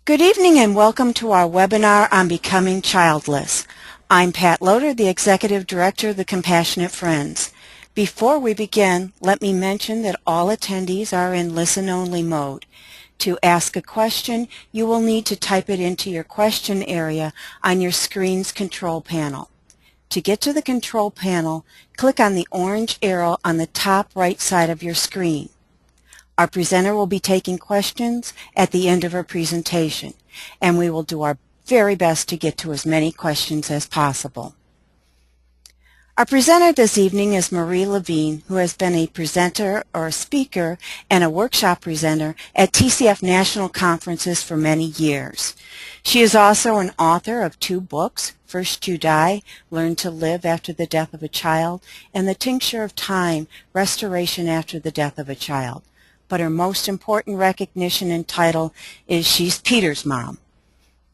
Good evening and welcome to our webinar on Becoming Childless. I'm Pat Loader, the Executive Director of the Compassionate Friends. Before we begin, let me mention that all attendees are in listen-only mode. To ask a question, you will need to type it into your question area on your screen's control panel. To get to the control panel, click on the orange arrow on the top right side of your screen. Our presenter will be taking questions at the end of her presentation, and we will do our very best to get to as many questions as possible. Our presenter this evening is Marie Levine, who has been a presenter or a speaker and a workshop presenter at TCF National Conferences for many years. She is also an author of 2 books, First You Die, Learn to Live After the Death of a Child, and The Tincture of Time, Restoration After the Death of a Child. But her most important recognition and title is she's Peter's mom.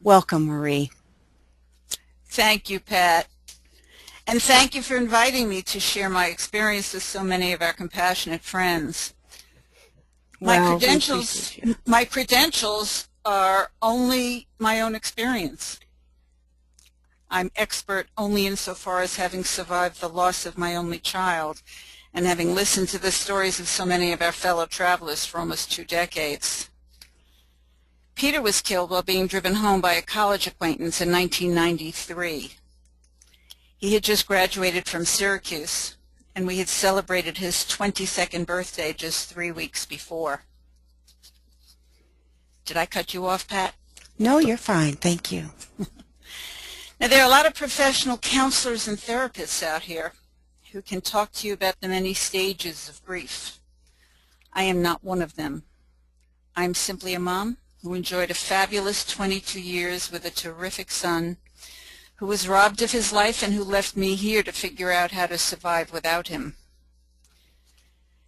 Welcome, Marie. Thank you, Pat. And thank you for inviting me to share my experience with so many of our compassionate friends. My credentials are only my own experience. I'm expert only insofar as having survived the loss of my only child and having listened to the stories of so many of our fellow travelers for almost 2 decades. Peter was killed while being driven home by a college acquaintance in 1993. He had just graduated from Syracuse, and we had celebrated his 22nd birthday just 3 weeks before. Did I cut you off, Pat? No, you're fine. Thank you. Now, there are a lot of professional counselors and therapists out here who can talk to you about the many stages of grief. I am not one of them. I'm simply a mom who enjoyed a fabulous 22 years with a terrific son who was robbed of his life and who left me here to figure out how to survive without him.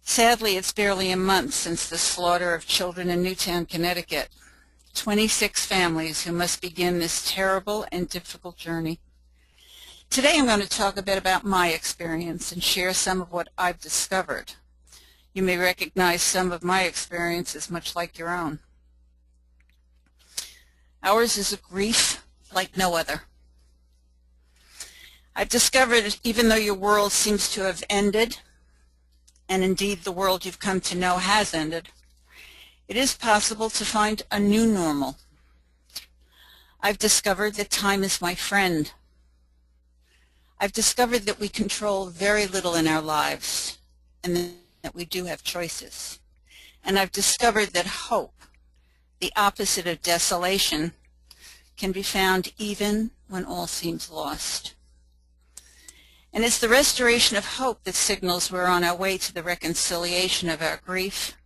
Sadly, it's barely a month since the slaughter of children in Newtown, Connecticut. 26 families who must begin this terrible and difficult journey. Today I'm going to talk a bit about my experience and share some of what I've discovered. You may recognize some of my experiences much like your own. Ours is a grief like no other. I've discovered even though your world seems to have ended, and indeed the world you've come to know has ended, it is possible to find a new normal. I've discovered that time is my friend. I've discovered that we control very little in our lives and that we do have choices. And I've discovered that hope, the opposite of desolation, can be found even when all seems lost. And it's the restoration of hope that signals we're on our way to the reconciliation of our grief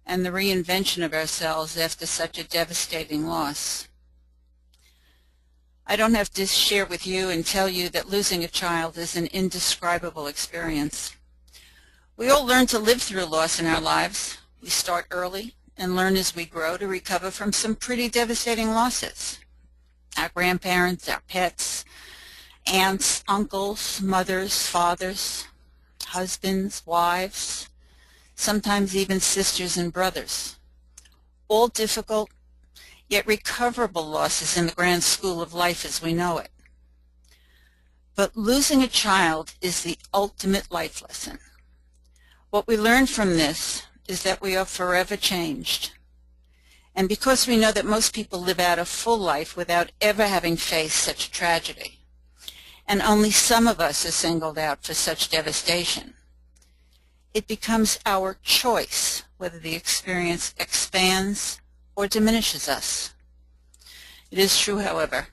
and the reinvention of ourselves after such a devastating loss. I don't have to share with you and tell you that losing a child is an indescribable experience. We all learn to live through loss in our lives. We start early and learn as we grow to recover from some pretty devastating losses. Our grandparents, our pets, aunts, uncles, mothers, fathers, husbands, wives, sometimes even sisters and brothers. All difficult, yet recoverable losses in the grand school of life as we know it. But losing a child is the ultimate life lesson. What we learn from this is that we are forever changed. And because we know that most people live out a full life without ever having faced such tragedy, and only some of us are singled out for such devastation, it becomes our choice whether the experience expands or diminishes us. It is true, however,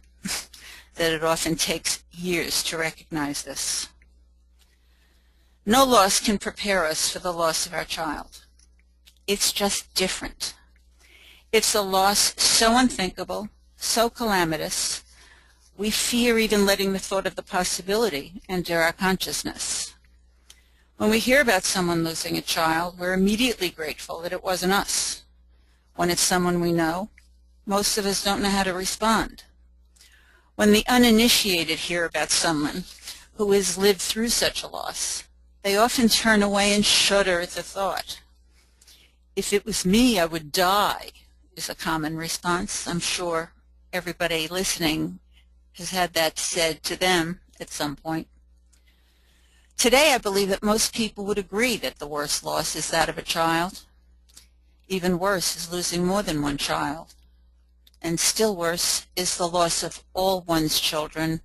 that it often takes years to recognize this. No loss can prepare us for the loss of our child. It's just different. It's a loss so unthinkable, so calamitous, we fear even letting the thought of the possibility enter our consciousness. When we hear about someone losing a child, we're immediately grateful that it wasn't us. When it's someone we know, most of us don't know how to respond. When the uninitiated hear about someone who has lived through such a loss, they often turn away and shudder at the thought. If it was me, I would die, is a common response. I'm sure everybody listening has had that said to them at some point. Today, I believe that most people would agree that the worst loss is that of a child. Even worse is losing more than one child. And still worse is the loss of all one's children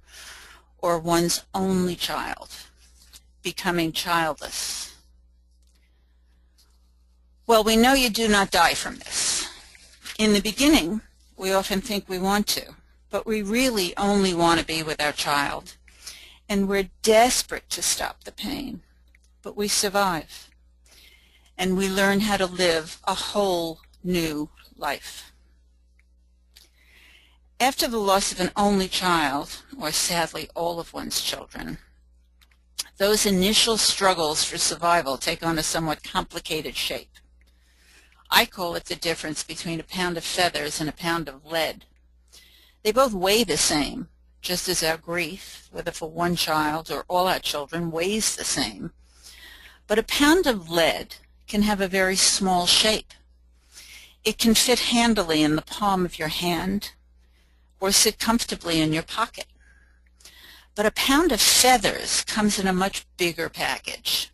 or one's only child, becoming childless. Well, we know you do not die from this. In the beginning, we often think we want to, but we really only want to be with our child, and we're desperate to stop the pain, but we survive, and we learn how to live a whole new life. After the loss of an only child, or sadly all of one's children, those initial struggles for survival take on a somewhat complicated shape. I call it the difference between a pound of feathers and a pound of lead. They both weigh the same, just as our grief, whether for one child or all our children, weighs the same. But a pound of lead can have a very small shape. It can fit handily in the palm of your hand or sit comfortably in your pocket. But a pound of feathers comes in a much bigger package.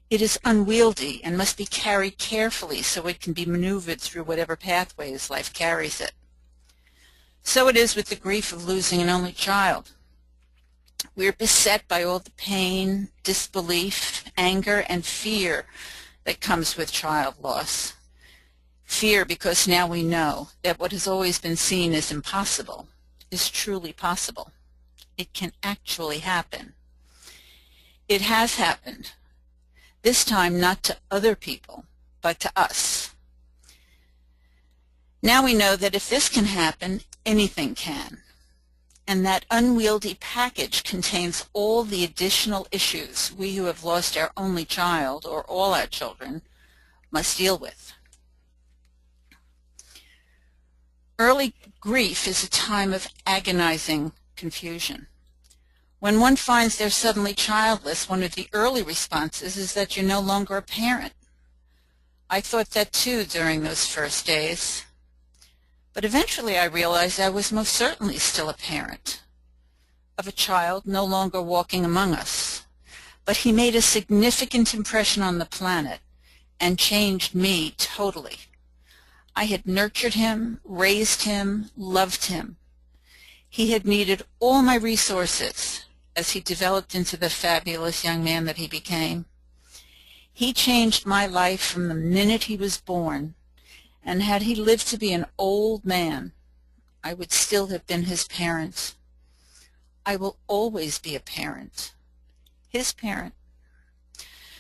It is unwieldy and must be carried carefully so it can be maneuvered through whatever pathways life carries it. So it is with the grief of losing an only child. We're beset by all the pain, disbelief, anger, and fear that comes with child loss. Fear because now we know that what has always been seen as impossible is truly possible. It can actually happen. It has happened. This time not to other people, but to us. Now we know that if this can happen, anything can. And that unwieldy package contains all the additional issues we who have lost our only child, or all our children, must deal with. Early grief is a time of agonizing confusion. When one finds they're suddenly childless, one of the early responses is that you're no longer a parent. I thought that too during those first days. But eventually I realized I was most certainly still a parent of a child no longer walking among us. But he made a significant impression on the planet and changed me totally. I had nurtured him, raised him, loved him. He had needed all my resources as he developed into the fabulous young man that he became. He changed my life from the minute he was born, and had he lived to be an old man, I would still have been his parent. I will always be a parent, his parent.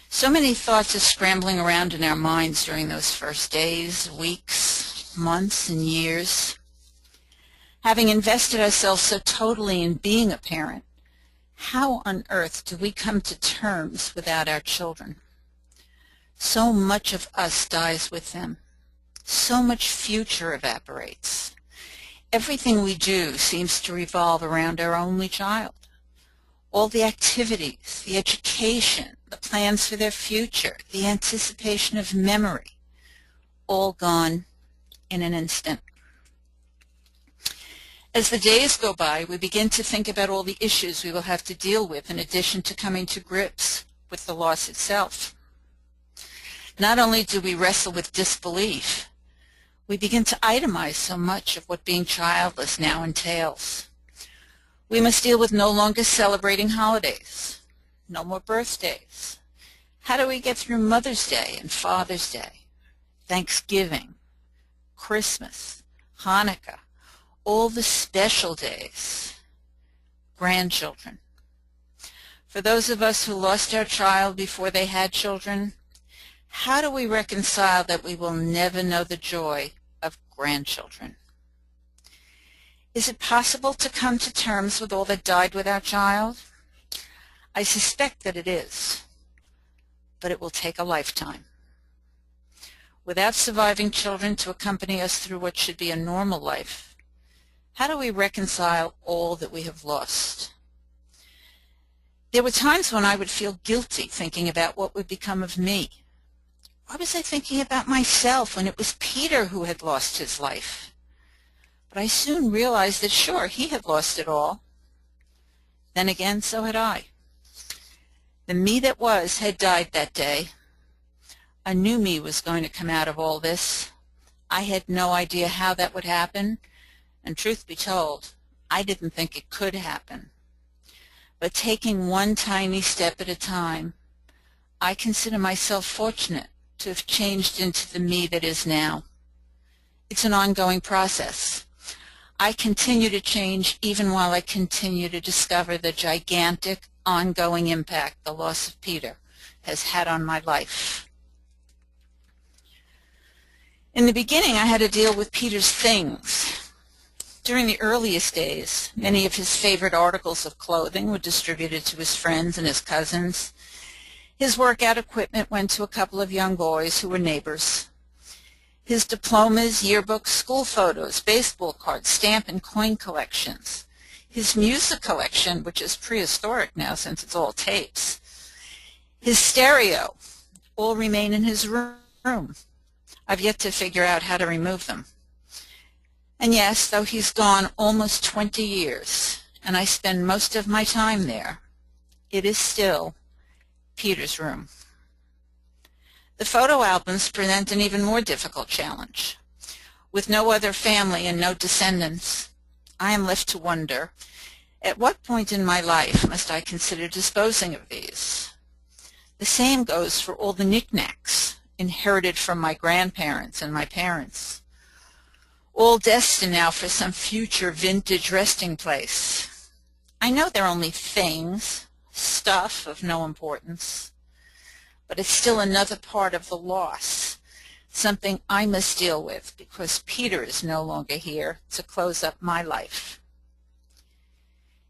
So many thoughts are scrambling around in our minds during those first days, weeks, months, and years. Having invested ourselves so totally in being a parent, how on earth do we come to terms without our children? So much of us dies with them. So much future evaporates. Everything we do seems to revolve around our only child. All the activities, the education, the plans for their future, the anticipation of memory, all gone in an instant. As the days go by, we begin to think about all the issues we will have to deal with in addition to coming to grips with the loss itself. Not only do we wrestle with disbelief, we begin to itemize so much of what being childless now entails. We must deal with no longer celebrating holidays, no more birthdays. How do we get through Mother's Day and Father's Day, Thanksgiving, Christmas, Hanukkah, all the special days, grandchildren? For those of us who lost our child before they had children, how do we reconcile that we will never know the joy of grandchildren? Is it possible to come to terms with all that died with our child? I suspect that it is, but it will take a lifetime. Without surviving children to accompany us through what should be a normal life, how do we reconcile all that we have lost? There were times when I would feel guilty thinking about what would become of me. Why was I thinking about myself when it was Peter who had lost his life? But I soon realized that, sure, he had lost it all. Then again, so had I. The me that was had died that day. A new me was going to come out of all this. I had no idea how that would happen, and truth be told, I didn't think it could happen. But taking one tiny step at a time, I consider myself fortunate to have changed into the me that is now. It's an ongoing process. I continue to change even while I continue to discover the gigantic, ongoing impact the loss of Peter has had on my life. In the beginning, I had to deal with Peter's things. During the earliest days, many of his favorite articles of clothing were distributed to his friends and his cousins. His workout equipment went to a couple of young boys who were neighbors. His diplomas, yearbooks, school photos, baseball cards, stamp and coin collections. His music collection, which is prehistoric now since it's all tapes. His stereo, all remain in his room. I've yet to figure out how to remove them. And yes, though he's gone almost 20 years, and I spend most of my time there, it is still Peter's room. The photo albums present an even more difficult challenge. With no other family and no descendants, I am left to wonder, at what point in my life must I consider disposing of these? The same goes for all the knickknacks inherited from my grandparents and my parents, all destined now for some future vintage resting place. I know they're only things, stuff of no importance, but it's still another part of the loss, something I must deal with because Peter is no longer here to close up my life.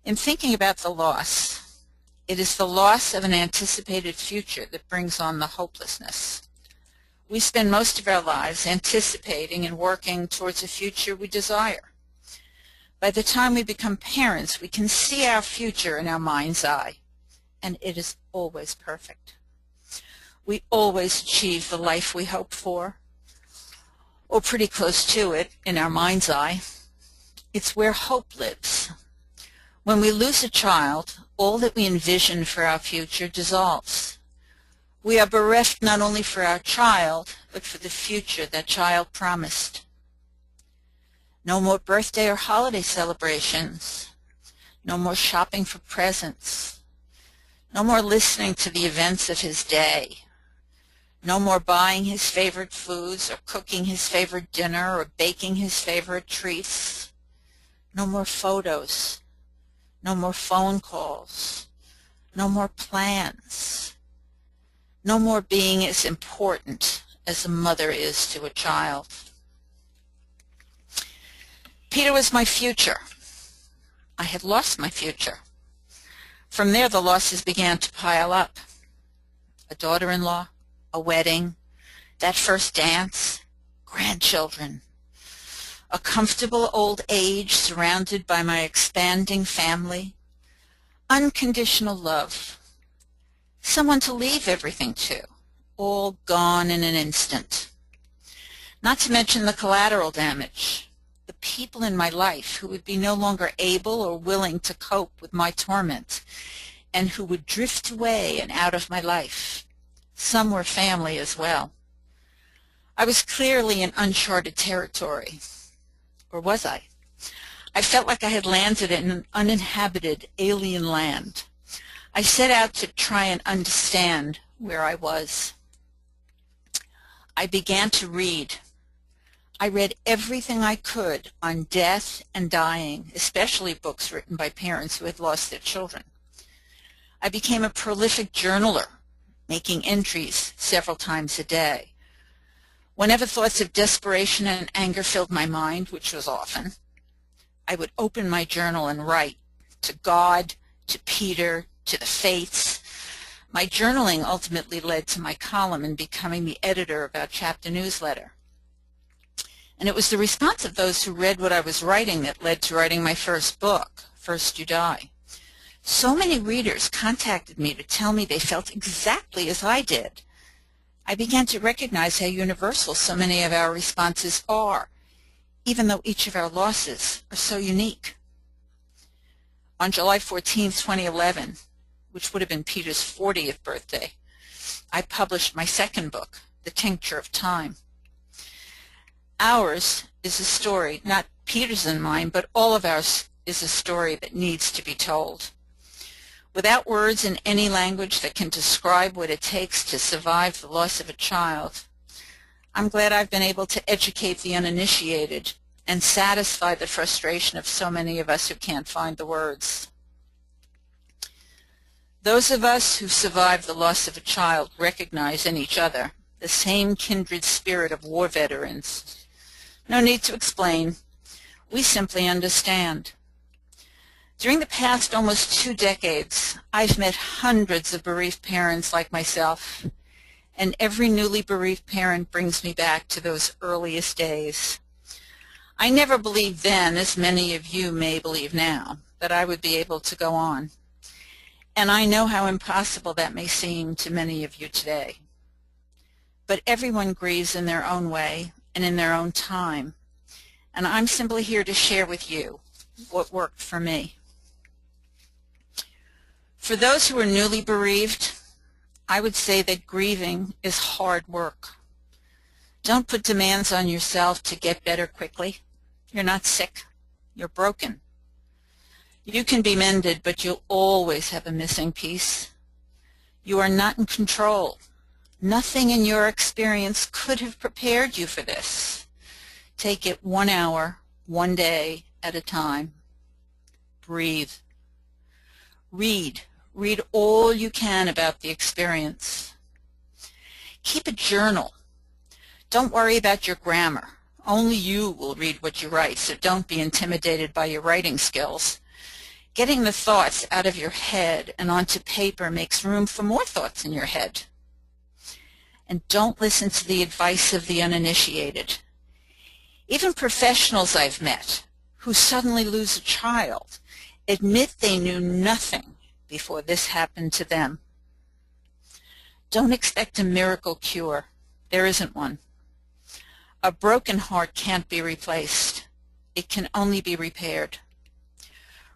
In thinking about the loss, it is the loss of an anticipated future that brings on the hopelessness. We spend most of our lives anticipating and working towards a future we desire. By the time we become parents, we can see our future in our mind's eye, and it is always perfect. We always achieve the life we hope for, or pretty close to it in our mind's eye. It's where hope lives. When we lose a child, all that we envision for our future dissolves. We are bereft not only for our child, but for the future that child promised. No more birthday or holiday celebrations. No more shopping for presents. No more listening to the events of his day. No more buying his favorite foods or cooking his favorite dinner or baking his favorite treats. No more photos. No more phone calls. No more plans. No more being as important as a mother is to a child. Peter was my future. I had lost my future. From there, the losses began to pile up. A daughter-in-law, a wedding, that first dance, grandchildren, a comfortable old age surrounded by my expanding family, unconditional love, someone to leave everything to, all gone in an instant. Not to mention the collateral damage, the people in my life who would be no longer able or willing to cope with my torment and who would drift away and out of my life. Some were family as well. I was clearly in uncharted territory. Or was I? I felt like I had landed in an uninhabited alien land. I set out to try and understand where I was. I began to read. I read everything I could on death and dying, especially books written by parents who had lost their children. I became a prolific journaler, making entries several times a day. Whenever thoughts of desperation and anger filled my mind, which was often, I would open my journal and write to God, to Peter, to the faiths. My journaling ultimately led to my column and becoming the editor of our chapter newsletter. And it was the response of those who read what I was writing that led to writing my first book, First You Die. So many readers contacted me to tell me they felt exactly as I did. I began to recognize how universal so many of our responses are, even though each of our losses are so unique. On July 14, 2011, which would have been Peter's 40th birthday, I published my second book, The Tincture of Time. Ours is a story, not Peter's and mine, but all of ours is a story that needs to be told. Without words in any language that can describe what it takes to survive the loss of a child, I'm glad I've been able to educate the uninitiated and satisfy the frustration of so many of us who can't find the words. Those of us who survived the loss of a child recognize in each other the same kindred spirit of war veterans. No need to explain. We simply understand. During the past almost 2 decades, I've met hundreds of bereaved parents like myself, and every newly bereaved parent brings me back to those earliest days. I never believed then, as many of you may believe now, that I would be able to go on. And I know how impossible that may seem to many of you today. But everyone grieves in their own way and in their own time, and I'm simply here to share with you what worked for me. For those who are newly bereaved, I would say that grieving is hard work. Don't put demands on yourself to get better quickly. You're not sick. You're broken. You can be mended, but you'll always have a missing piece. You are not in control. Nothing in your experience could have prepared you for this. Take it 1 hour, 1 day at a time. Breathe. Read. Read all you can about the experience. Keep a journal. Don't worry about your grammar. Only you will read what you write, so don't be intimidated by your writing skills. Getting the thoughts out of your head and onto paper makes room for more thoughts in your head. And don't listen to the advice of the uninitiated. Even professionals I've met who suddenly lose a child admit they knew nothing before this happened to them. Don't expect a miracle cure. There isn't one. A broken heart can't be replaced. It can only be repaired.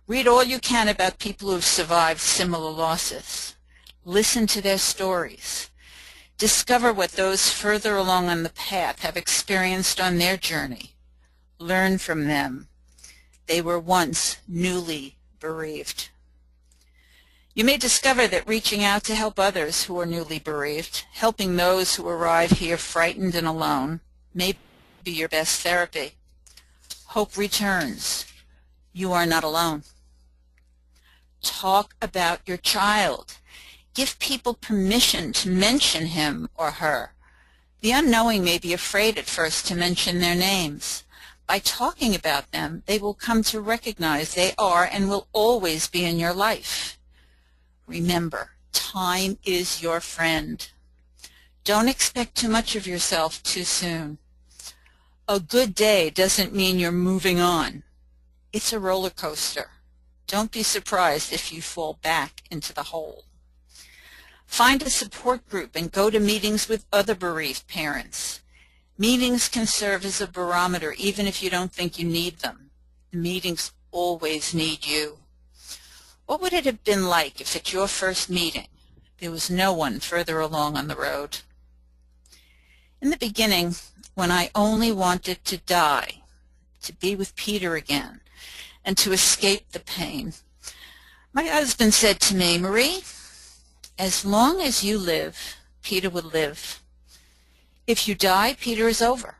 Read all you can about people who have survived similar losses. Listen to their stories. Discover what those further along on the path have experienced on their journey. Learn from them. They were once newly bereaved. You may discover that reaching out to help others who are newly bereaved, helping those who arrive here frightened and alone, may be your best therapy. Hope returns. You are not alone. Talk about your child. Give people permission to mention him or her. The unknowing may be afraid at first to mention their names. By talking about them, they will come to recognize they are and will always be in your life. Remember, time is your friend. Don't expect too much of yourself too soon. A good day doesn't mean you're moving on. It's a roller coaster. Don't be surprised if you fall back into the hole. Find a support group and go to meetings with other bereaved parents. Meetings can serve as a barometer even if you don't think you need them. The meetings always need you. What would it have been like if at your first meeting there was no one further along on the road? In the beginning, when I only wanted to die, to be with Peter again, and to escape the pain, my husband said to me, "Marie, as long as you live, Peter will live. If you die, Peter is over."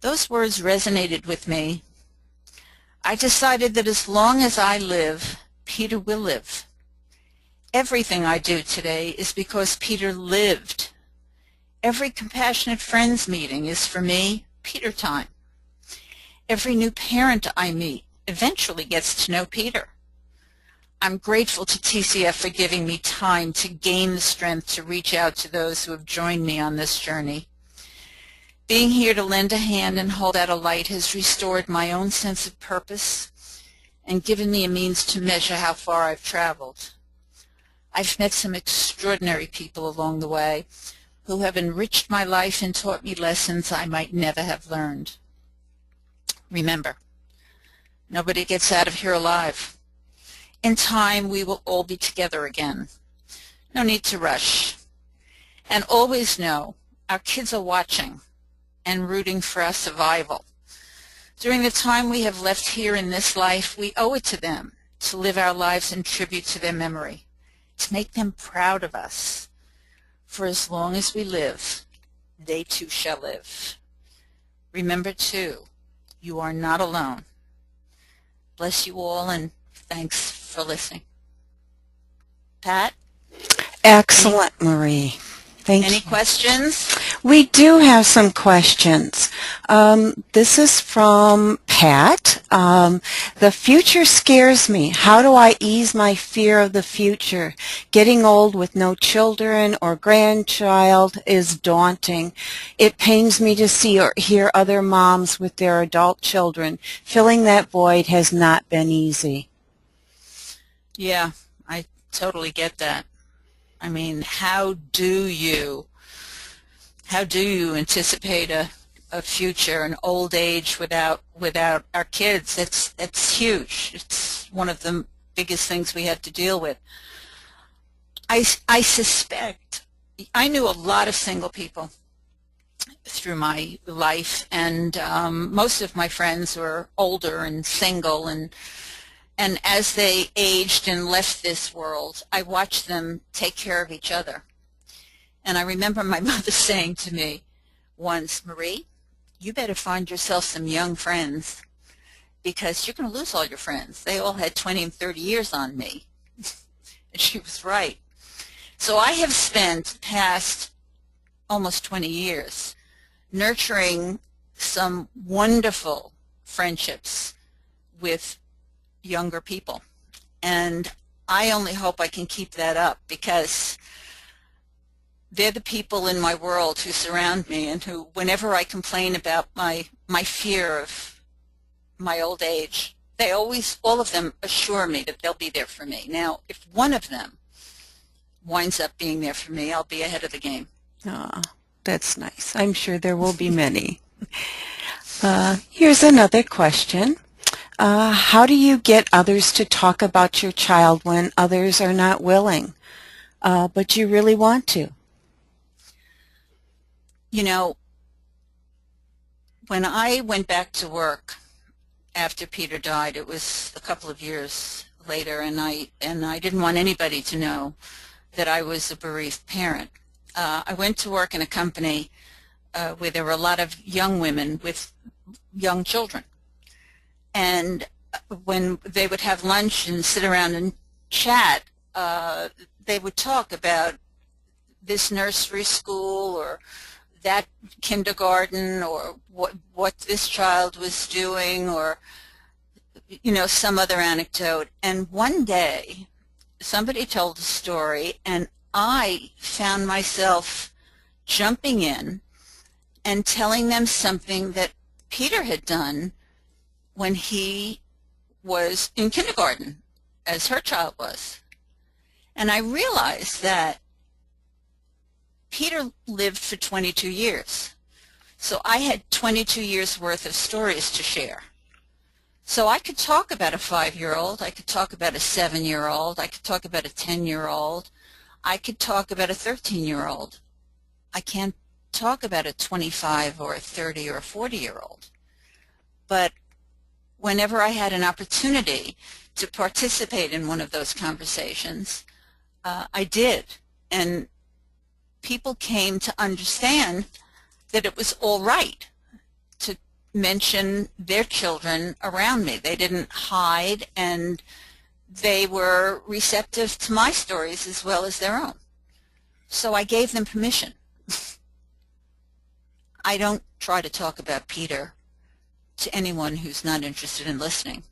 Those words resonated with me. I decided that as long as I live, Peter will live. Everything I do today is because Peter lived. Every Compassionate Friends meeting is, for me, Peter time. Every new parent I meet eventually gets to know Peter. I'm grateful to TCF for giving me time to gain the strength to reach out to those who have joined me on this journey. Being here to lend a hand and hold out a light has restored my own sense of purpose and given me a means to measure how far I've traveled. I've met some extraordinary people along the way who have enriched my life and taught me lessons I might never have learned. Remember, nobody gets out of here alive. In time, we will all be together again. No need to rush. And always know our kids are watching and rooting for our survival. During the time we have left here in this life, we owe it to them to live our lives in tribute to their memory, to make them proud of us. For as long as we live, they too shall live. Remember, too, you are not alone. Bless you all, and thanks for listening. Pat? Excellent, Marie. Thank you. Any questions? We do have some questions. This is from Pat. The future scares me. How do I ease my fear of the future? Getting old with no children or grandchild is daunting. It pains me to see or hear other moms with their adult children. Filling that void has not been easy. Yeah, I totally get that. I mean, how do you anticipate a future, an old age without our kids? It's huge. It's one of the biggest things we have to deal with. I suspect, I knew a lot of single people through my life, and most of my friends were older and single, and as they aged and left this world, I watched them take care of each other. And I remember my mother saying to me once, Marie, you better find yourself some young friends because you're going to lose all your friends. They all had 20 and 30 years on me. And she was right. So I have spent the past almost 20 years nurturing some wonderful friendships with younger people, and I only hope I can keep that up because they're the people in my world who surround me and who, whenever I complain about my fear of my old age, they always, all of them assure me that they'll be there for me. Now, if one of them winds up being there for me, I'll be ahead of the game. Ah, that's nice. I'm sure there will be many. Here's another question. How do you get others to talk about your child when others are not willing, but you really want to? You know, when I went back to work after Peter died, it was a couple of years later, and I didn't want anybody to know that I was a bereaved parent. I went to work in a company where there were a lot of young women with young children. And when they would have lunch and sit around and chat, they would talk about this nursery school or that kindergarten or what this child was doing or, you know, some other anecdote. And one day somebody told a story and I found myself jumping in and telling them something that Peter had done when he was in kindergarten, as her child was. And I realized that Peter lived for 22 years. So I had 22 years worth of stories to share. So I could talk about a 5-year-old, I could talk about a 7-year-old, I could talk about a 10-year-old, I could talk about a 13-year-old. I can't talk about a 25 or a 30 or a 40-year-old. But whenever I had an opportunity to participate in one of those conversations, I did. And people came to understand that it was all right to mention their children around me. They didn't hide, and they were receptive to my stories as well as their own. So I gave them permission. I don't try to talk about Peter to anyone who's not interested in listening.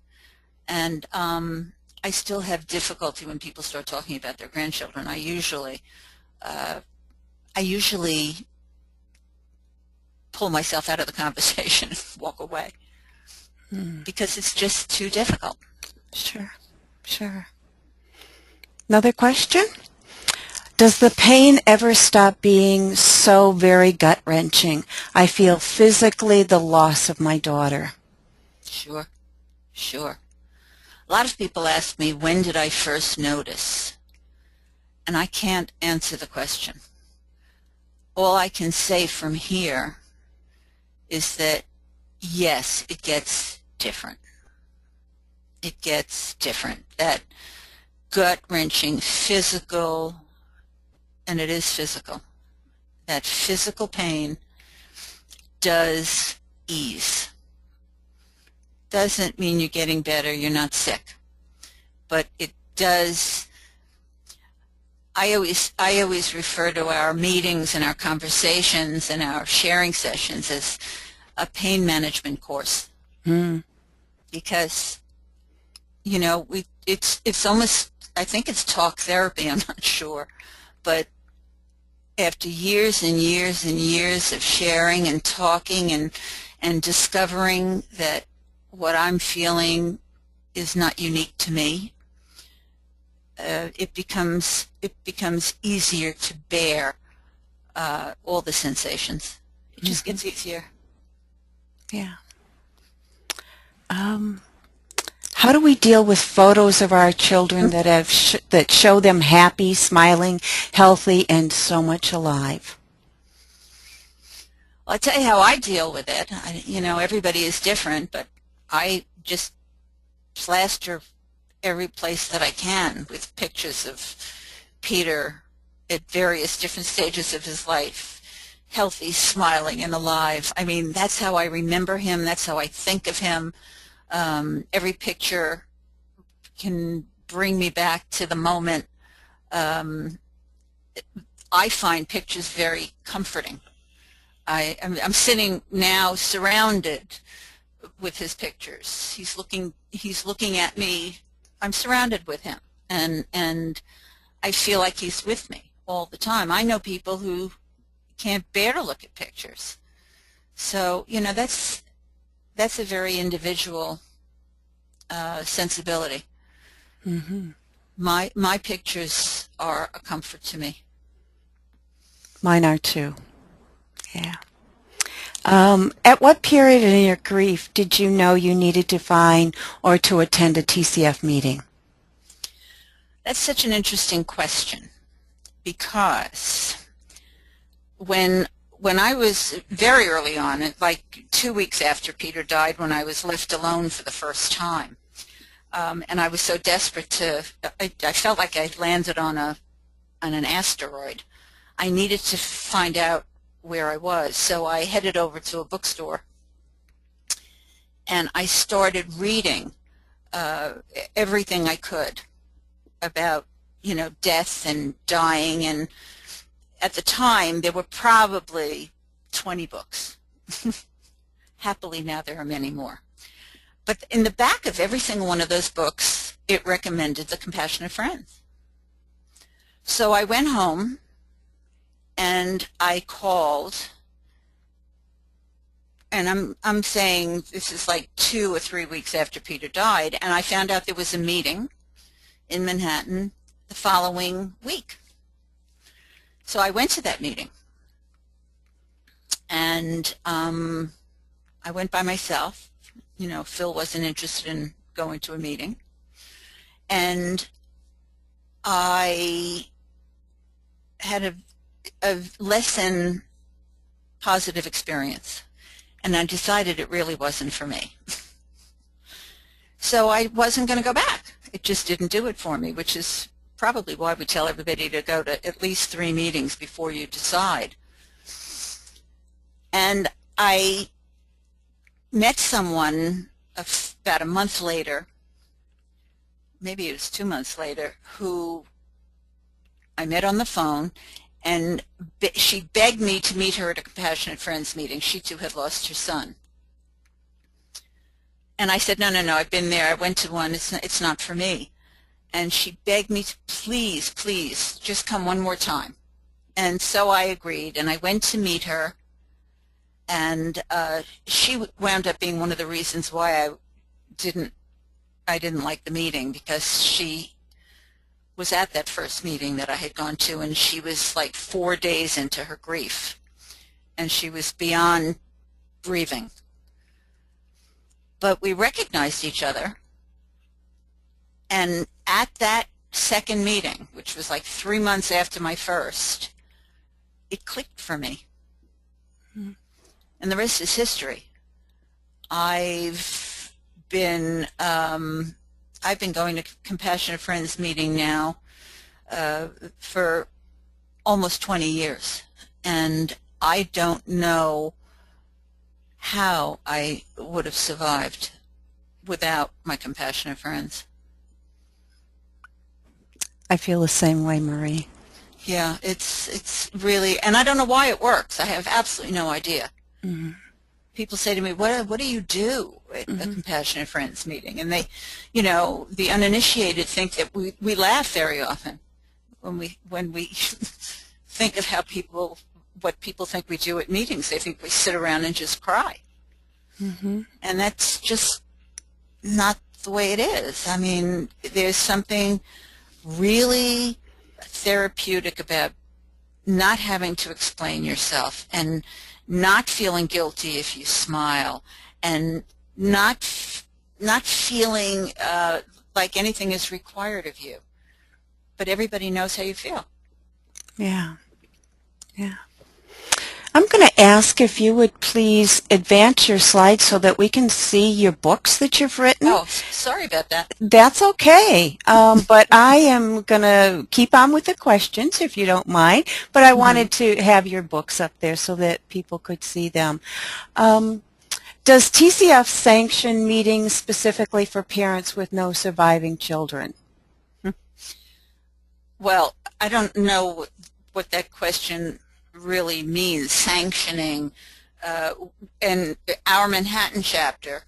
And I still have difficulty when people start talking about their grandchildren. I usually pull myself out of the conversation and walk away because it's just too difficult. Sure, sure. Another question? Does the pain ever stop being so very gut-wrenching? I feel physically the loss of my daughter. Sure, sure. A lot of people ask me, when did I first notice? And I can't answer the question. All I can say from here is that, yes, it gets different. It gets different. That gut-wrenching, physical, and it is physical, that physical pain does ease. Doesn't mean you're getting better, you're not sick, but it does. I always refer to our meetings and our conversations and our sharing sessions as a pain management course. Because, you know, it's almost, I think it's talk therapy, I'm not sure, but after years and years and years of sharing and talking and discovering that what I'm feeling is not unique to me, it becomes easier to bear all the sensations. It just gets easier. Yeah. How do we deal with photos of our children that that show them happy, smiling, healthy, and so much alive? Well, I'll tell you how I deal with it. You know, everybody is different, but I just plaster every place that I can with pictures of Peter at various different stages of his life, healthy, smiling, and alive. I mean, that's how I remember him. That's how I think of him. Every picture can bring me back to the moment. I find pictures very comforting. I'm sitting now surrounded with his pictures. He's looking at me. I'm surrounded with him, and I feel like he's with me all the time. I know people who can't bear to look at pictures. So, you know, that's a very individual sensibility. My pictures are a comfort to me. Mine are too. Yeah. At what period in your grief did you know you needed to find or to attend a TCF meeting? That's such an interesting question, because when I was very early on, like 2 weeks after Peter died, when I was left alone for the first time, and I was so desperate to, I felt like I landed on an asteroid. I needed to find out where I was, so I headed over to a bookstore, and I started reading everything I could about, you know, death and dying, and at the time there were probably 20 books. Happily now there are many more. But in the back of every single one of those books, it recommended The Compassionate Friends. So I went home and I called, and I'm saying this is like 2 or 3 weeks after Peter died, and I found out there was a meeting in Manhattan the following week. So I went to that meeting, and I went by myself. You know, Phil wasn't interested in going to a meeting, and I had a less than positive experience, and I decided it really wasn't for me. So I wasn't going to go back. It just didn't do it for me, which is probably why we tell everybody to go to at least 3 meetings before you decide. And I met someone about a month later, maybe it was 2 months later, who I met on the phone, and she begged me to meet her at a Compassionate Friends meeting. She too had lost her son. And I said, no, I've been there. I went to one. It's not for me. And she begged me to please, just come one more time. And so I agreed, and I went to meet her. And she wound up being one of the reasons why I didn't like the meeting, because she was at that first meeting that I had gone to, and she was like 4 days into her grief, and she was beyond grieving. But we recognized each other, and at that second meeting, which was like 3 months after my first, it clicked for me. Mm-hmm. And the rest is history. I've been going to Compassionate Friends meeting now for almost 20 years, and I don't know how I would have survived without my Compassionate Friends. I feel the same way, Marie. Yeah, it's really, and I don't know why it works. I have absolutely no idea. Mm-hmm. People say to me, what do you do at a Compassionate Friends meeting? And they, the uninitiated think that we laugh very often when we think of what people think we do at meetings. They think we sit around and just cry. Mm-hmm. And that's just not the way it is. I mean, there's something really therapeutic about not having to explain yourself, and not feeling guilty if you smile, and not feeling like anything is required of you. But everybody knows how you feel. Yeah. Yeah. I'm going to ask if you would please advance your slides so that we can see your books that you've written. Oh, sorry about that. That's okay. But I am going to keep on with the questions if you don't mind. But I wanted to have your books up there so that people could see them. Does TCF sanction meetings specifically for parents with no surviving children? Well, I don't know what that question really means, sanctioning. In our Manhattan chapter,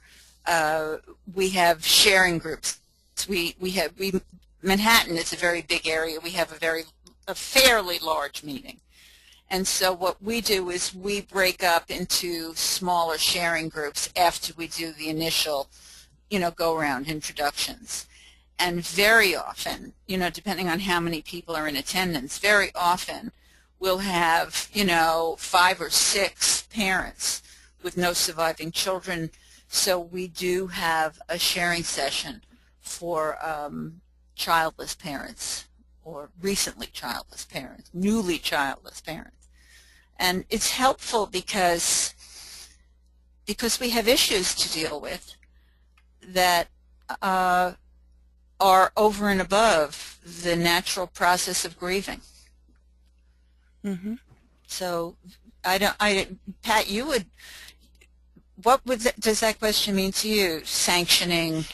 we have sharing groups. Manhattan is a very big area. We have a fairly large meeting. And so what we do is we break up into smaller sharing groups after we do the initial, go-around introductions. And very often, depending on how many people are in attendance, very often we'll have, 5 or 6 parents with no surviving children. So we do have a sharing session for childless parents, or recently childless parents, newly childless parents. And it's helpful because we have issues to deal with that are over and above the natural process of grieving. Mm-hmm. So, Pat, does that question mean to you, sanctioning?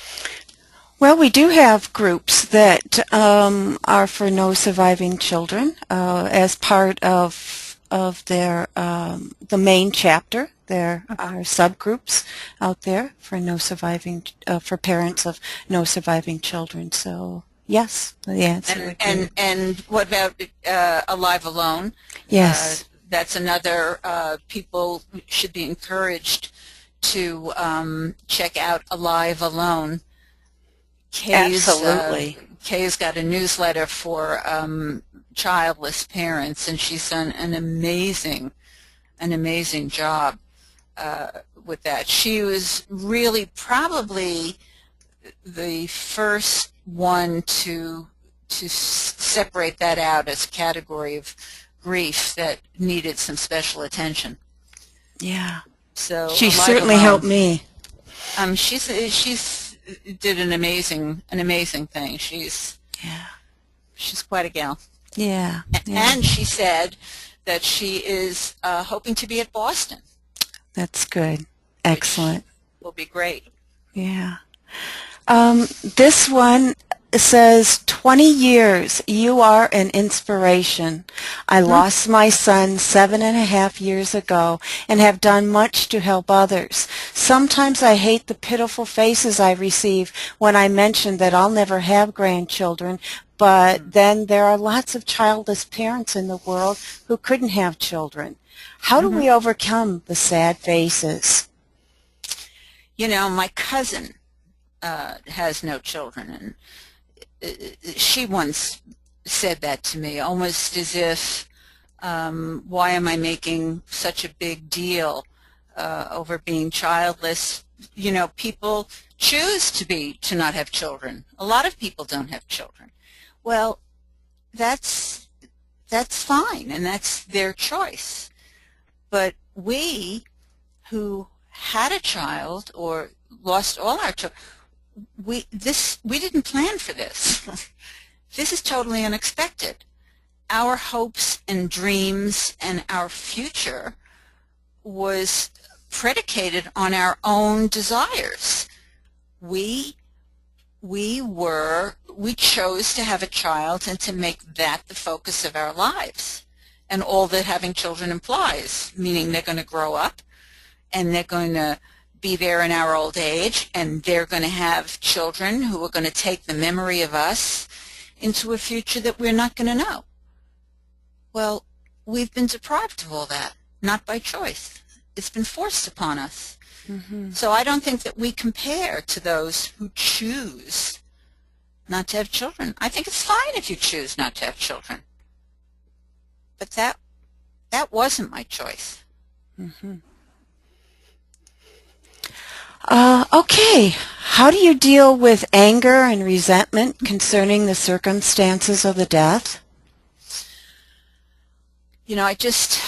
Well, we do have groups that are for no surviving children as part of their the main chapter. There are subgroups out there for for parents of no surviving children. So yes, the answer would be. And what about Alive Alone? Yes, that's another. People should be encouraged to check out Alive Alone. Absolutely. Kay's got a newsletter for childless parents, and she's done an amazing job with that. She was really probably the first one to separate that out as a category of grief that needed some special attention. Yeah. So she certainly helped me. She's did an amazing thing. She's quite a gal. Yeah. And she said that she is hoping to be at Boston. That's good. Excellent. Will be great. Yeah. This one says, 20 years, you are an inspiration. I lost my son 7.5 years ago and have done much to help others. Sometimes I hate the pitiful faces I receive when I mention that I'll never have grandchildren, but then there are lots of childless parents in the world who couldn't have children. How do we overcome the sad faces? My cousin has no children, and she once said that to me, almost as if, why am I making such a big deal over being childless? You know, people choose to not have children. A lot of people don't have children. Well, that's fine, and that's their choice. But we who had a child or lost all our children, we didn't plan for this. This is totally unexpected. Our hopes and dreams and our future was predicated on our own desires. We chose to have a child and to make that the focus of our lives, and all that having children implies, meaning they're going to grow up and they're going to be there in our old age, and they're going to have children who are going to take the memory of us into a future that we're not going to know. Well, we've been deprived of all that, not by choice. It's been forced upon us. Mm-hmm. So I don't think that we compare to those who choose not to have children. I think it's fine if you choose not to have children. But that wasn't my choice. Mm-hmm. Okay, how do you deal with anger and resentment concerning the circumstances of the death? You know, I just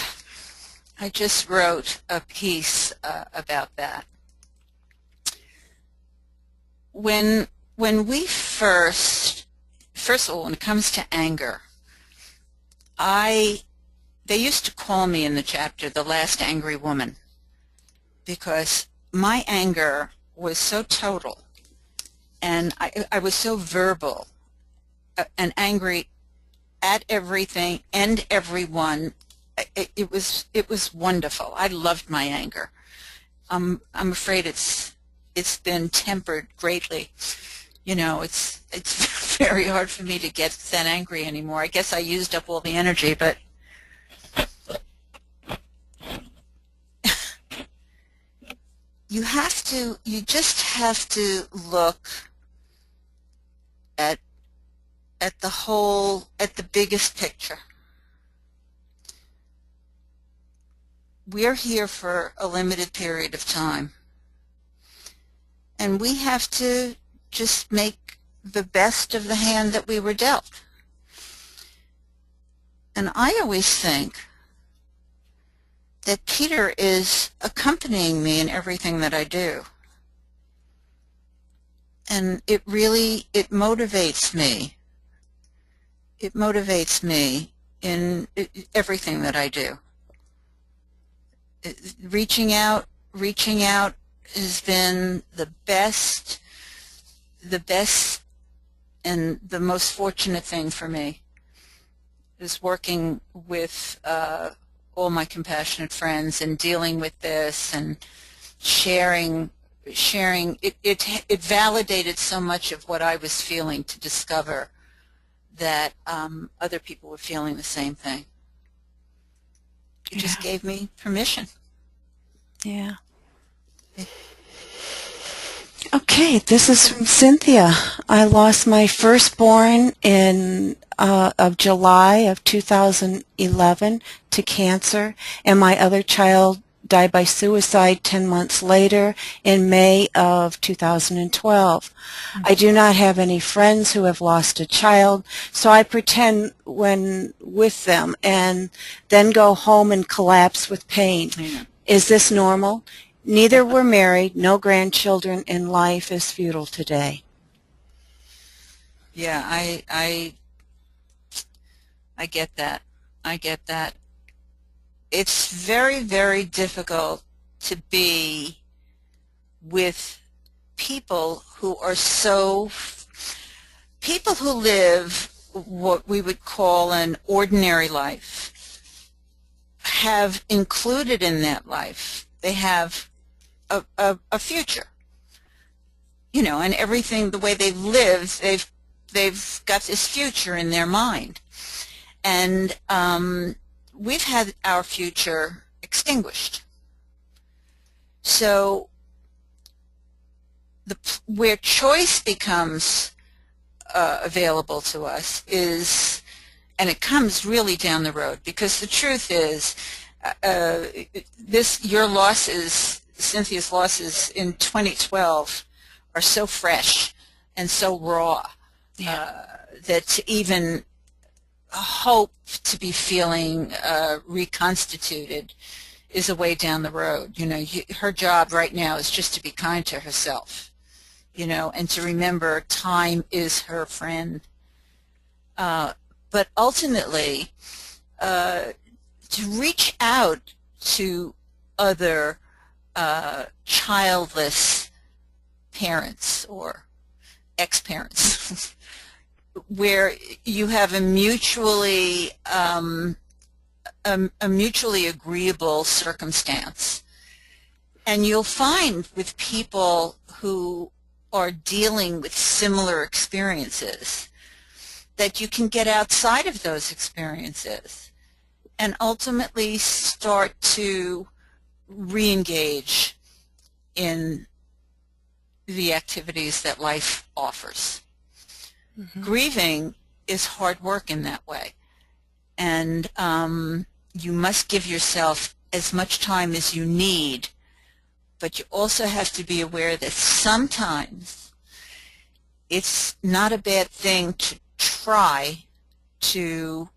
wrote a piece about that. When we first of all, when it comes to anger, they used to call me in the chapter the last angry woman, because my anger was so total, and I was so verbal and angry at everything and everyone. It was wonderful. I loved my anger. I'm afraid it's been tempered greatly. You know, it's very hard for me to get that angry anymore. I guess I used up all the energy, but you just have to look at the biggest picture. We're here for a limited period of time, and we have to just make the best of the hand that we were dealt. And I always think that Peter is accompanying me in everything that I do. And it motivates me. It motivates me in everything that I do. Reaching out has been the best and the most fortunate thing for me, is working with all my compassionate friends and dealing with this and sharing. It validated so much of what I was feeling, to discover that other people were feeling the same thing. It just gave me permission. Yeah. Okay, this is from Cynthia. I lost my firstborn in of July of 2011 to cancer, and my other child died by suicide 10 months later in May of 2012. I do not have any friends who have lost a child, so I pretend when with them and then go home and collapse with pain. Yeah. Is this normal? Neither were married, no grandchildren, and life is futile today. Yeah, I get that. I get that. It's very, very difficult to be with people who live what we would call an ordinary life, have included in that life, they have a future, you know, and everything, the way they've lived, they've got this future in their mind. And we've had our future extinguished. So where choice becomes available to us is, and it comes really down the road, because the truth is, your losses, Cynthia's losses in 2012, are so fresh and so raw, that to even hope to be feeling reconstituted is a way down the road. Her job right now is just to be kind to herself, and to remember time is her friend. But ultimately, to reach out to other childless parents or ex-parents where you have a mutually agreeable circumstance. And you'll find with people who are dealing with similar experiences that you can get outside of those experiences and ultimately start to re-engage in the activities that life offers. Mm-hmm. Grieving is hard work in that way, and you must give yourself as much time as you need, but you also have to be aware that sometimes it's not a bad thing to try to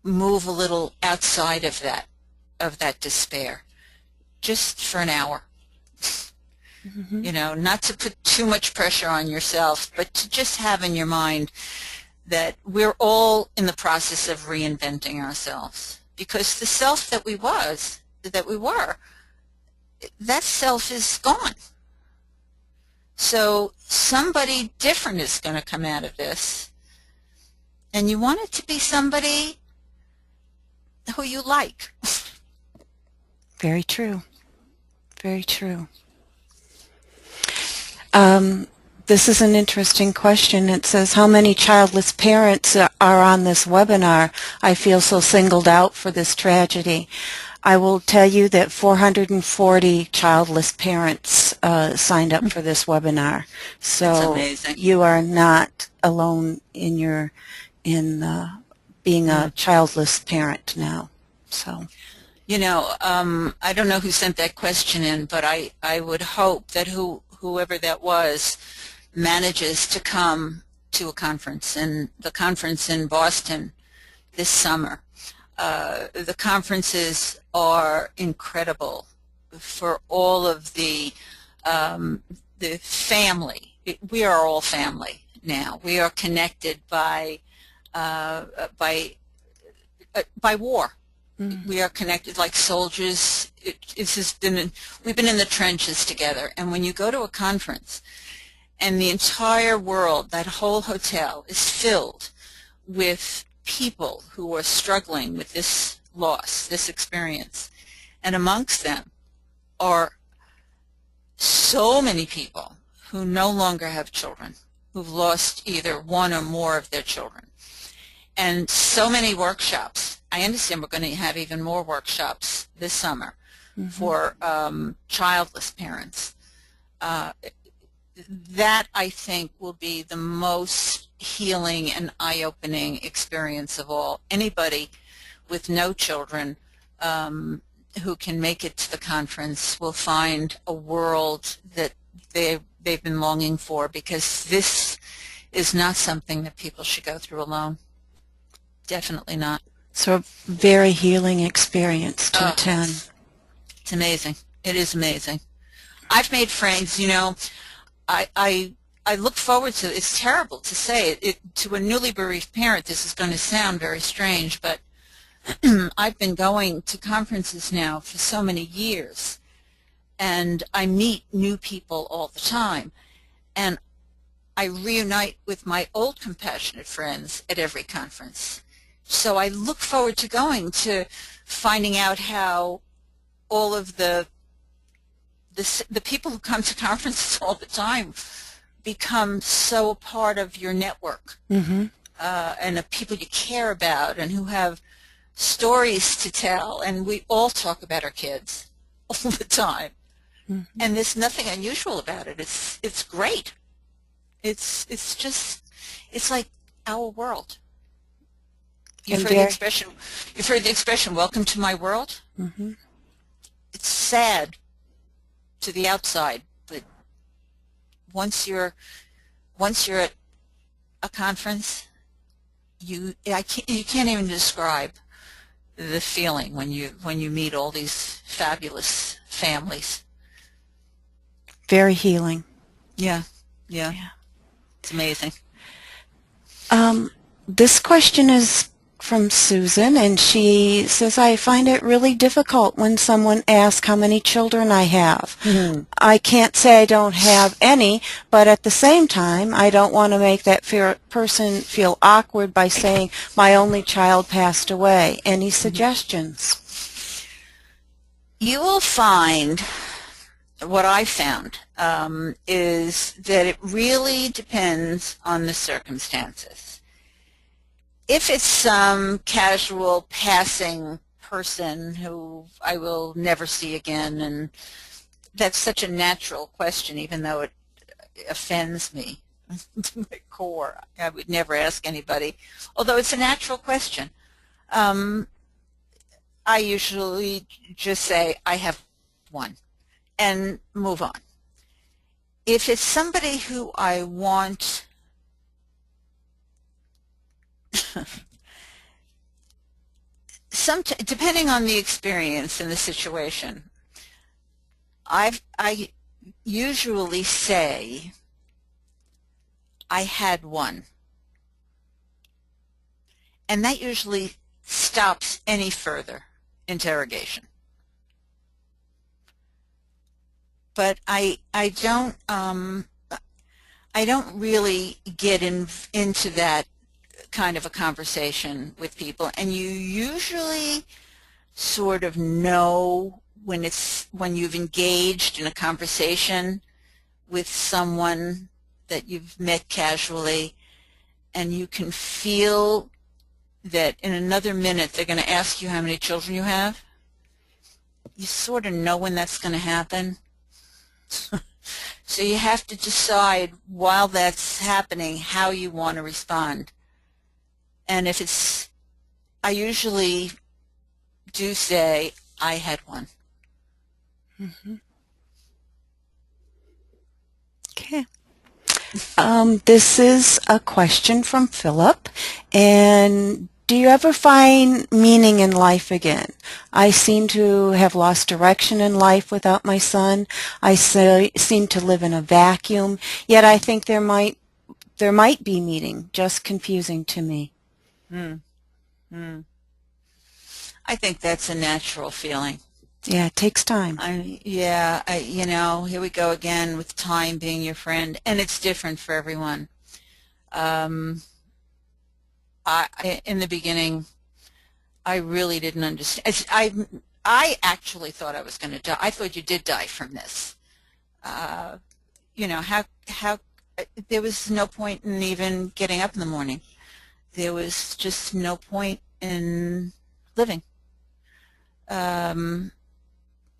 move a little outside of that despair, just for an hour. Mm-hmm. Not to put too much pressure on yourself, but to just have in your mind that we're all in the process of reinventing ourselves, because the self that we were, that self is gone. So somebody different is going to come out of this, and you want it to be somebody who you like. Very true. Very true. This is an interesting question. It says, how many childless parents are on this webinar? I feel so singled out for this tragedy. I will tell you that 440 childless parents signed up for this webinar. So you are not alone in being a childless parent now. So, I don't know who sent that question in, but I would hope that whoever that was manages to come to a conference, and the conference in Boston this summer. The conferences are incredible for all of the family. We are all family now. We are connected by war. Mm-hmm. We are connected like soldiers. We've been in the trenches together. And when you go to a conference, and the entire world, that whole hotel, is filled with people who are struggling with this loss, this experience, and amongst them are so many people who no longer have children, who've lost either one or more of their children, and so many workshops. I understand we're going to have even more workshops this summer. Mm-hmm. for childless parents. That, I think, will be the most healing and eye-opening experience of all. Anybody with no children who can make it to the conference will find a world that they've been longing for, because this is not something that people should go through alone. Definitely not. So a very healing experience to attend. It's amazing. It is amazing. I've made friends, I look forward to, it's terrible to say it, to a newly bereaved parent, this is going to sound very strange, but I've been going to conferences now for so many years, and I meet new people all the time, and I reunite with my old compassionate friends at every conference. So I look forward to going to finding out how all of the people who come to conferences all the time become so a part of your network. Mm-hmm. And the people you care about and who have stories to tell. And we all talk about our kids all the time. Mm-hmm. And there's nothing unusual about it. It's great. It's just it's like our world. And very, You've heard the expression, welcome to my world? mm-hmm. It's sad to the outside, but once you're at a conference, you can't even describe the feeling when you meet all these fabulous families. Very healing. Yeah, yeah, yeah. It's amazing. This question is from Susan, and she says, I find it really difficult when someone asks how many children I have. Mm-hmm. I can't say I don't have any, but at the same time, I don't want to make that person feel awkward by saying my only child passed away. Any suggestions? You will find, what I found, is that it really depends on the circumstances. If it's some casual passing person who I will never see again, and that's such a natural question, even though it offends me to my core. I would never ask anybody, although it's a natural question. I usually just say, I have one, and move on. If it's somebody who I want depending on the experience and the situation, I usually say I had one, and that usually stops any further interrogation. But I don't really get into that kind of a conversation with people, and you usually sort of know when you've engaged in a conversation with someone that you've met casually, and you can feel that in another minute they're going to ask you how many children you have. You sort of know when that's going to happen. So you have to decide while that's happening how you want to respond. And if it's, I usually do say, I had one. Mm-hmm. Okay. This is a question from Philip, and do you ever find meaning in life again? I seem to have lost direction in life without my son. I seem to live in a vacuum, yet I think there might be meaning, just confusing to me. I think that's a natural feeling. Yeah, it takes time. You know, here we go again with time being your friend, and it's different for everyone. In the beginning, I really didn't understand. I actually thought I was going to die. I thought you did die from this. You know, how there was no point in even getting up in the morning. There was just no point in living.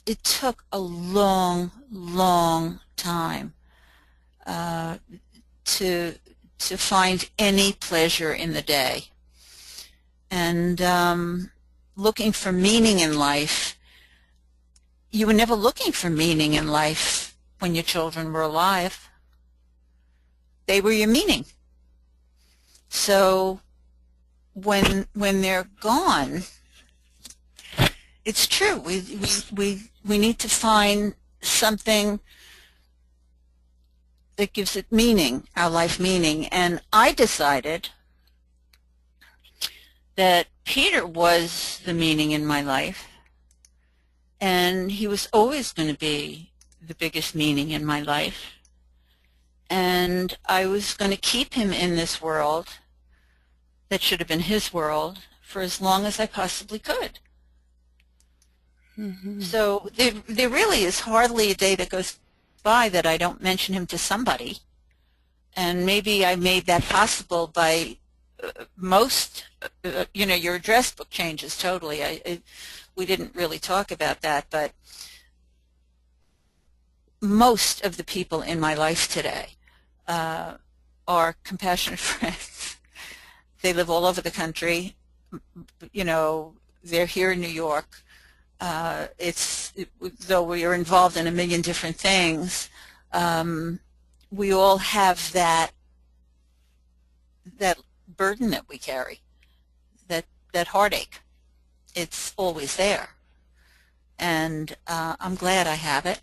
It took a long, long time to find any pleasure in the day. And looking for meaning in life, you were never looking for meaning in life when your children were alive. They were your meaning. So when they're gone, it's true. We need to find something that gives it meaning, our life meaning. And I decided that Peter was the meaning in my life, and he was always going to be the biggest meaning in my life. And I was going to keep him in this world that should have been his world for as long as I possibly could. Mm-hmm. So there really is hardly a day that goes by that I don't mention him to somebody. And maybe I made that possible by you know, your address book changes totally. We didn't really talk about that, but most of the people in my life today are compassionate friends. They live all over the country. You know, they're here in New York. Though we are involved in a million different things, we all have that burden that we carry, that heartache. It's always there, and I'm glad I have it.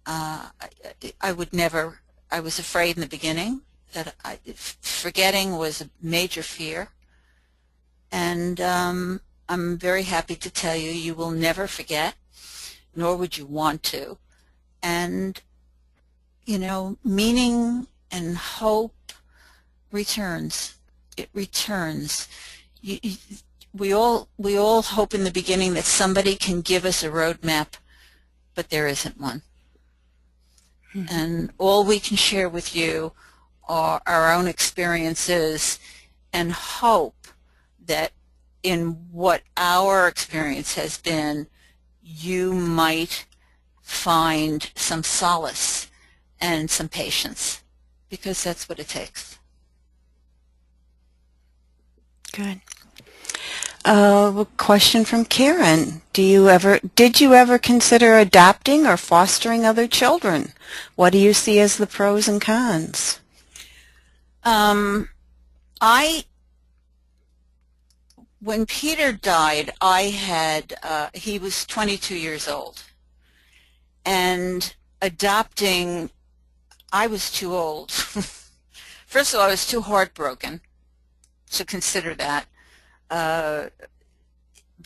I would never. I was afraid in the beginning that forgetting was a major fear, and I'm very happy to tell you, you will never forget, nor would you want to. And, you know, meaning and hope returns. It returns. We all hope in the beginning that somebody can give us a roadmap, but there isn't one. Mm-hmm. And all we can share with you are our own experiences and hope that in what our experience has been, you might find some solace and some patience, because that's what it takes. Good. A question from Karen. Did you ever consider adopting or fostering other children? What do you see as the pros and cons? When Peter died, he was 22 years old. And adopting, I was too old. First of all, I was too heartbroken to consider that.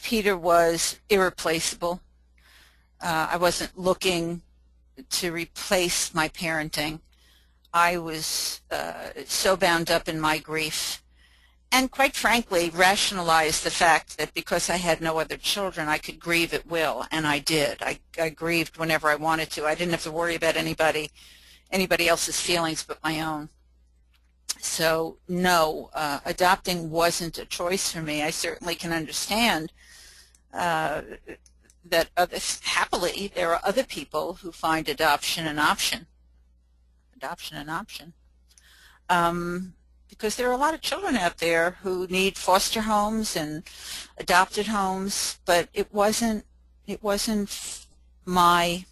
Peter was irreplaceable. I wasn't looking to replace my parenting. I was so bound up in my grief, and quite frankly rationalized the fact that because I had no other children, I could grieve at will, and I did. I grieved whenever I wanted to. I didn't have to worry about anybody else's feelings but my own. So no, adopting wasn't a choice for me. I certainly can understand that happily there are other people who find adoption an option. Because there are a lot of children out there who need foster homes and adopted homes, but it wasn't my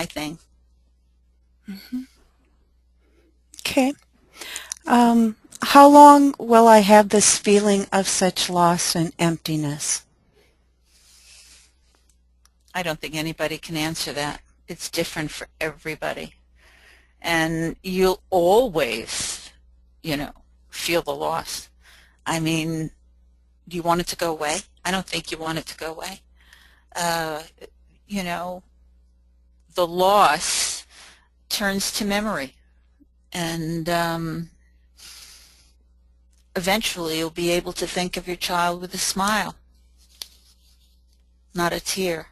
thing. Mm-hmm. Okay. How long will I have this feeling of such loss and emptiness? I don't think anybody can answer that. It's different for everybody. And you'll always, feel the loss. I mean, do you want it to go away? I don't think you want it to go away. The loss turns to memory. And eventually you'll be able to think of your child with a smile, not a tear.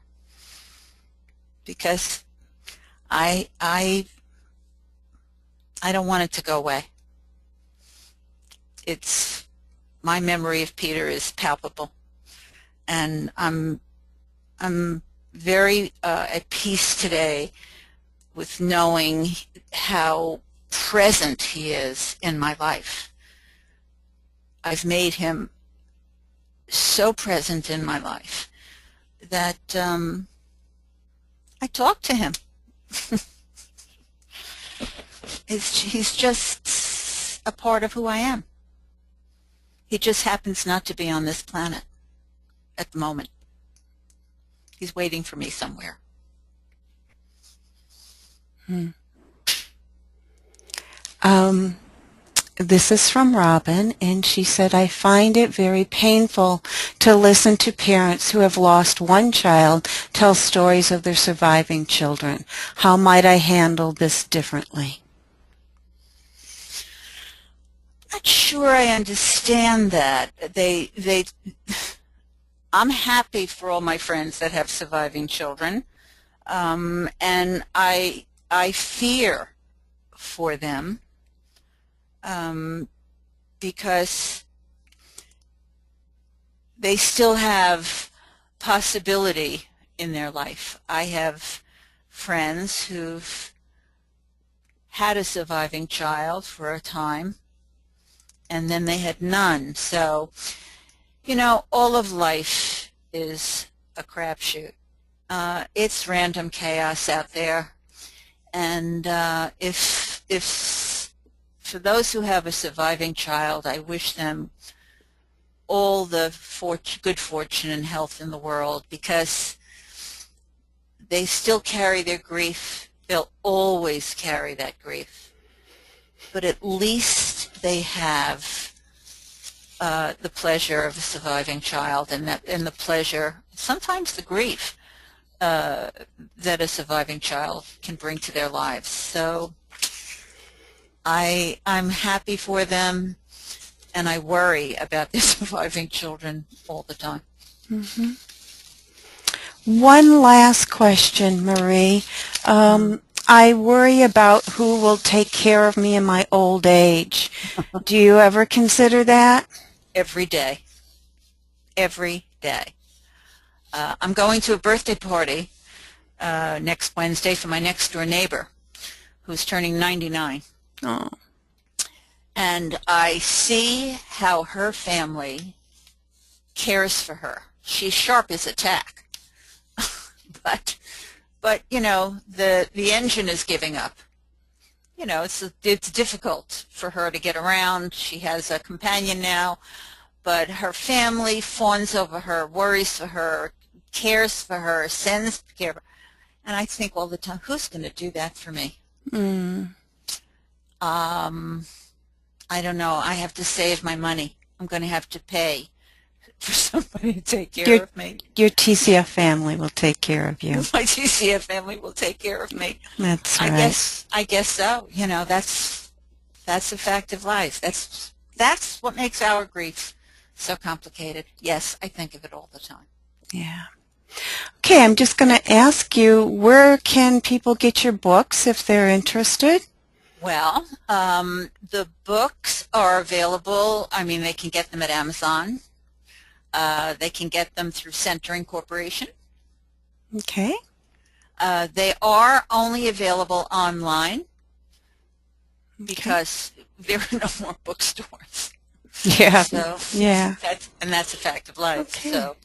Because I don't want it to go away. My memory of Peter is palpable, and I'm very at peace today with knowing how present he is in my life. I've made him so present in my life that I talk to him. He's just a part of who I am. He just happens not to be on this planet at the moment. He's waiting for me somewhere. This is from Robin, and she said, I find it very painful to listen to parents who have lost one child tell stories of their surviving children. How might I handle this differently? Not sure I understand that. I'm happy for all my friends that have surviving children, and I fear for them. Because they still have possibility in their life. I have friends who've had a surviving child for a time, and then they had none. So, you know, all of life is a crapshoot. It's random chaos out there, and if for those who have a surviving child, I wish them all the good fortune and health in the world, because they still carry their grief. They'll always carry that grief, but at least they have the pleasure of a surviving child, and the pleasure, sometimes the grief that a surviving child can bring to their lives. So I'm happy for them, and I worry about their surviving children all the time. Mm-hmm. One last question, Marie. I worry about who will take care of me in my old age. Do you ever consider that? Every day. Every day. I'm going to a birthday party next Wednesday for my next-door neighbor, who's turning 99. Oh. And I see how her family cares for her. She's sharp as a tack. But you know, the engine is giving up. You know, it's difficult for her to get around. She has a companion now, but her family fawns over her, worries for her, cares for her, sends care. And I think all the time, who's going to do that for me? I don't know. I have to save my money. I'm going to have to pay for somebody to take care of me. Your TCF family will take care of you. My TCF family will take care of me. That's right. I guess so. You know, that's a fact of life. That's what makes our grief so complicated. Yes, I think of it all the time. Yeah. Okay, I'm just going to ask you, where can people get your books if they're interested? Well, the books are available. I mean, they can get them at Amazon. They can get them through Centering Corporation. Okay. They are only available online because there are no more bookstores. Yeah. So, yeah. That's a fact of life. Okay. So.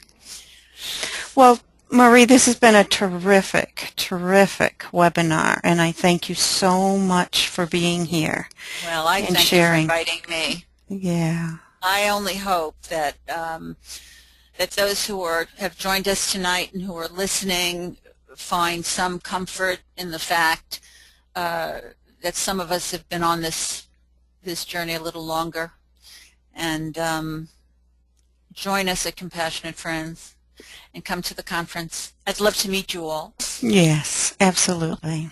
Well, Marie, this has been a terrific, terrific webinar, and I thank you so much for being here. Well, I thank sharing. You for inviting me. Yeah. I only hope that that those who have joined us tonight and who are listening find some comfort in the fact that some of us have been on this journey a little longer, and join us at Compassionate Friends and come to the conference. I'd love to meet you all. Yes, absolutely.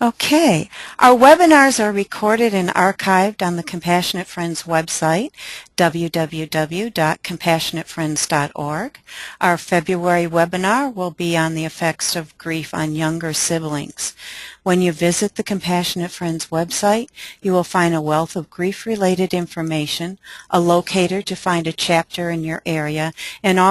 Okay. Our webinars are recorded and archived on the Compassionate Friends website, www.compassionatefriends.org. Our February webinar will be on the effects of grief on younger siblings. When you visit the Compassionate Friends website, you will find a wealth of grief-related information, a locator to find a chapter in your area, and also